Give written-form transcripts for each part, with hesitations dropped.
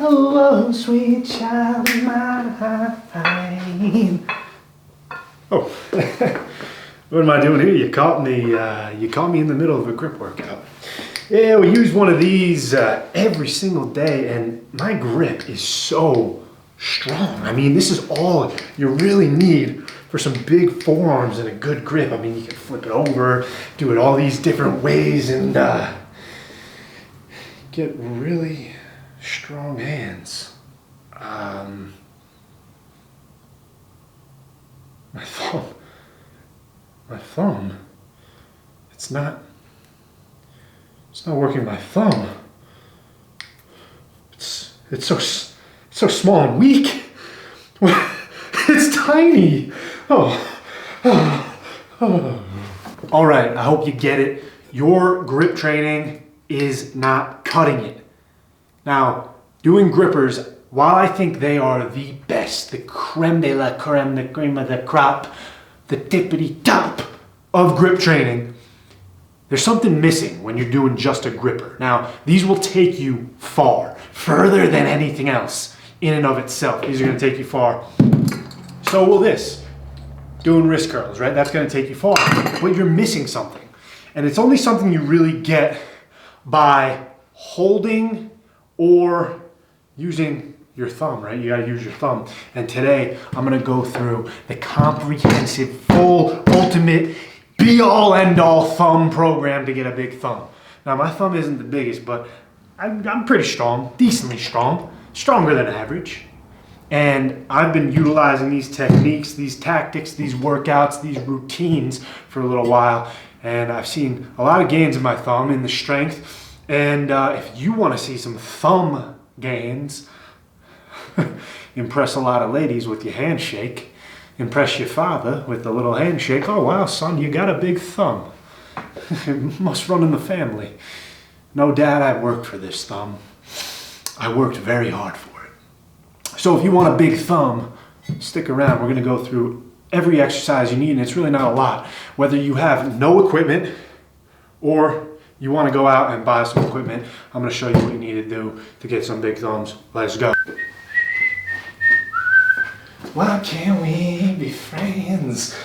oh, sweet child of mine. Oh, what am I doing here? You caught me in the middle of a grip workout. Yeah, we use one of these every single day, and my grip is so strong. I mean, this is all you really need for some big forearms and a good grip. I mean, you can flip it over, do it all these different ways, and get really strong hands. My thumb, it's not working. My thumb, it's so small and weak. It's tiny. Oh. All right, I hope you get it. Your grip training is not cutting it. Now, doing grippers, while I think they are the best, the creme de la creme, the cream of the crop, the tippity top of grip training, there's something missing when you're doing just a gripper. Now, these will take you far, further than anything else in and of itself. These are gonna take you far. So will this, doing wrist curls, right? That's gonna take you far, but you're missing something. And it's only something you really get by holding or using your thumb, right? You gotta use your thumb. And today, I'm gonna go through the comprehensive, full, ultimate, be-all, end-all thumb program to get a big thumb. Now, my thumb isn't the biggest, but I'm pretty strong, decently strong, stronger than average. And I've been utilizing these techniques, these tactics, these workouts, these routines for a little while. And I've seen a lot of gains in my thumb, in the strength. And if you wanna see some thumb gains, impress a lot of ladies with your handshake, impress your father with a little handshake. Oh wow, son, you got a big thumb. It must run in the family. No, Dad, I worked for this thumb. I worked very hard for it. So if you want a big thumb, stick around. We're gonna go through every exercise you need, and it's really not a lot. Whether you have no equipment or you wanna go out and buy some equipment, I'm gonna show you what you need to do to get some big thumbs. Let's go. Why can't we be friends?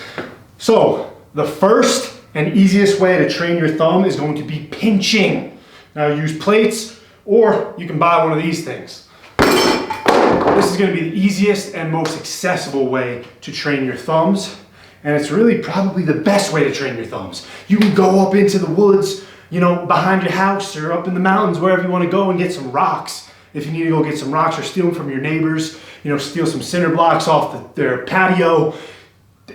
So, the first and easiest way to train your thumb is going to be pinching. Now, use plates, or you can buy one of these things. This is going to be the easiest and most accessible way to train your thumbs, and it's really probably the best way to train your thumbs. You can go up into the woods, you know, behind your house, or up in the mountains, wherever you want to go, and get some rocks. If you need to go get some rocks or steal them from your neighbors, you know, steal some cinder blocks off their patio,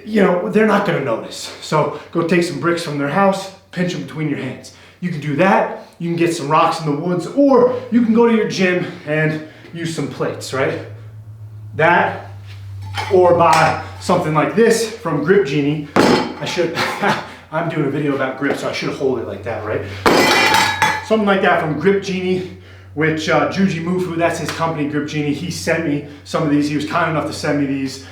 you know, they're not gonna notice. So go take some bricks from their house, pinch them between your hands. You can do that, you can get some rocks in the woods, or you can go to your gym and use some plates, right? That, or buy something like this from Grip Genie. I'm doing a video about grip, so I should hold it like that, right? Something like that from Grip Genie, which Juji Mufu, that's his company, Grip Genie. He sent me some of these. He was kind enough to send me these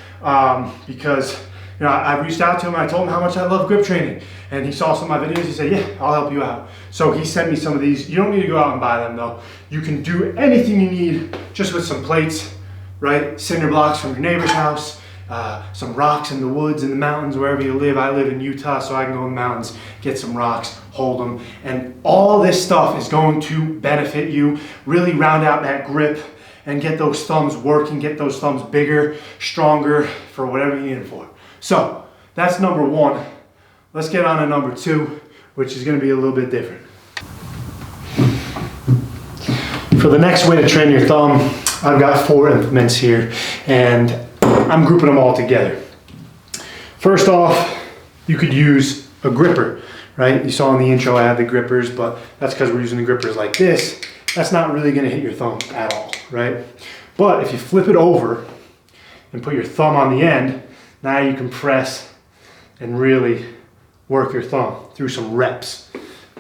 because, you know, I reached out to him and I told him how much I love grip training. And he saw some of my videos. He said, yeah, I'll help you out. So he sent me some of these. You don't need to go out and buy them though. You can do anything you need just with some plates, right? Cinder blocks from your neighbor's house, some rocks in the woods, in the mountains, wherever you live. I live in Utah, so I can go in the mountains, get some rocks, hold them. And all this stuff is going to benefit you, really round out that grip and get those thumbs working, get those thumbs bigger, stronger for whatever you need them for. So that's number one. Let's get on to number two, which is gonna be a little bit different. For the next way to train your thumb, I've got 4 implements here, and I'm grouping them all together. First off, you could use a gripper, right? You saw in the intro I had the grippers, but that's because we're using the grippers like this. That's not really gonna hit your thumb at all, right? But if you flip it over and put your thumb on the end, now you can press and really work your thumb through some reps.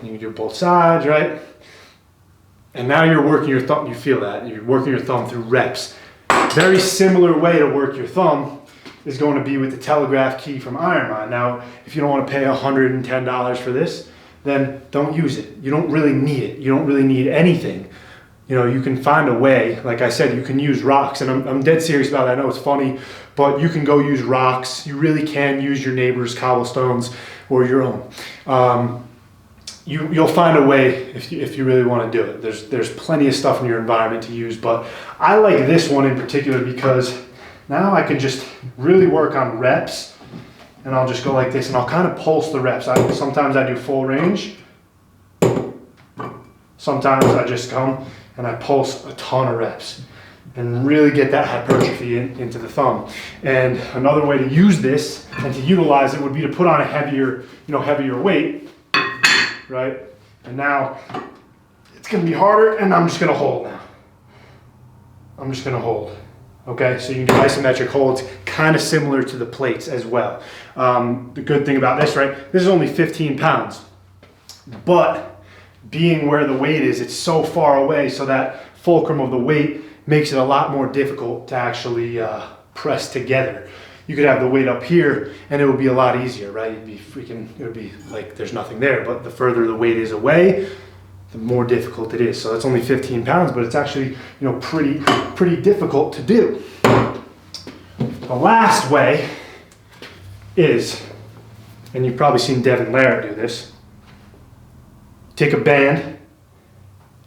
You can do both sides, right? And now you're working your thumb, you feel that, you're working your thumb through reps. Very similar way to work your thumb is going to be with the Telegraph key from Ironmind. Now, if you don't want to pay $110 for this, then don't use it. You don't really need it. You don't really need anything you know, you can find a way. Like I said, you can use rocks, and I'm dead serious about that. I know it's funny, but you can go use rocks. You really can use your neighbor's cobblestones or your own. You'll find a way if you really want to do it. There's plenty of stuff in your environment to use, but I like this one in particular because now I can just really work on reps, and I'll just go like this, and I'll kind of pulse the reps. Sometimes I do full range. Sometimes I just come and I pulse a ton of reps and really get that hypertrophy into the thumb. And another way to use this and to utilize it would be to put on a heavier weight, right? And now it's gonna be harder, and I'm just gonna hold now. I'm just gonna hold. Okay, so you can do isometric holds, kind of similar to the plates as well. The good thing about this, right? This is only 15 pounds, but being where the weight is, it's so far away, so that fulcrum of the weight makes it a lot more difficult to actually press together. You could have the weight up here and it would be a lot easier, right? It would be like there's nothing there, but the further the weight is away, the more difficult it is. So it's only 15 pounds, but it's actually, you know, pretty difficult to do. The last way is, and you've probably seen Devin Larratt do this, take a band,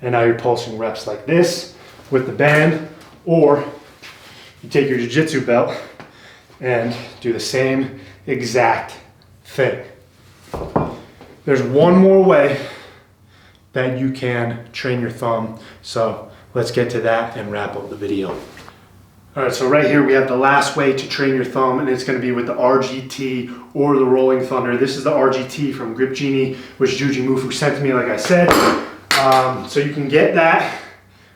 and now you're pulsing reps like this with the band, or you take your jiu-jitsu belt and do the same exact thing. There's one more way that you can train your thumb, so let's get to that and wrap up the video. All right, so right here we have the last way to train your thumb, and it's going to be with the RGT or the Rolling Thunder. This is the RGT from Grip Genie, which Juji Mufu sent to me, like I said. So you can get that.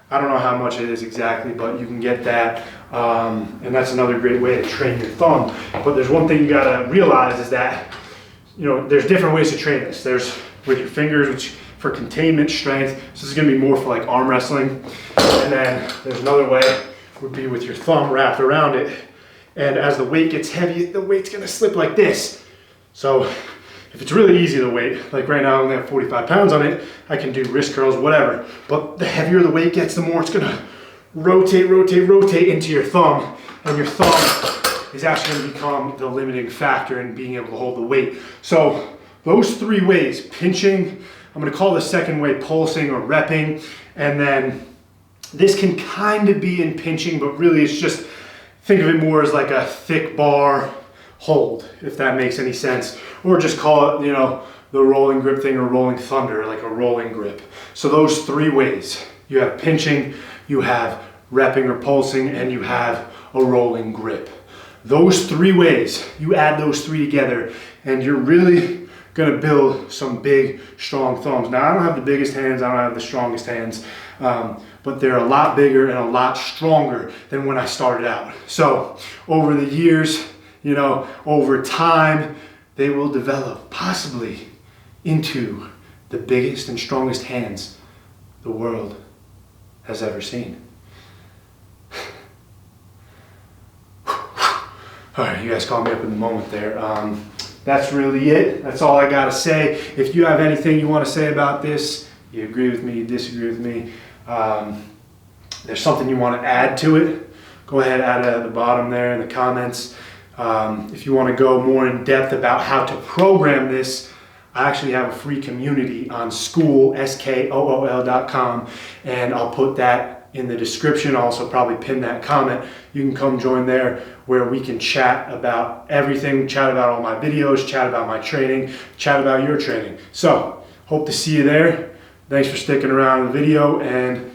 I don't know how much it is exactly, but you can get that. And that's another great way to train your thumb. But there's one thing you got to realize is that, you know, there's different ways to train this. There's with your fingers, which for containment strength. So this is going to be more for like arm wrestling. And then there's another way would be with your thumb wrapped around it. And as the weight gets heavy, the weight's gonna slip like this. So if it's really easy to weight, like right now I only have 45 pounds on it, I can do wrist curls, whatever. But the heavier the weight gets, the more it's gonna rotate into your thumb. And your thumb is actually gonna become the limiting factor in being able to hold the weight. So those three ways, pinching, I'm gonna call the second way pulsing or repping, and then this can kind of be in pinching, but really it's just, think of it more as like a thick bar hold, if that makes any sense. Or just call it, you know, the rolling grip thing or rolling thunder, like a rolling grip. So those three ways, you have pinching, you have repping or pulsing, and you have a rolling grip. Those three ways, you add those three together, and you're really gonna build some big, strong thumbs. Now, I don't have the biggest hands, I don't have the strongest hands, but they're a lot bigger and a lot stronger than when I started out. So over the years, you know, over time, they will develop possibly into the biggest and strongest hands the world has ever seen. All right, you guys caught me up in the moment there. That's really it. That's all I gotta say. If you have anything you want to say about this, you agree with me, you disagree with me, there's something you want to add to it, go ahead, add it at the bottom there in the comments. If you want to go more in depth about how to program this, I actually have a free community on Skool, skool.com, and I'll put that in the description. I'll also probably pin that comment. You can come join there where we can chat about everything, chat about all my videos, chat about my training, chat about your training. So, hope to see you there. Thanks for sticking around in the video, and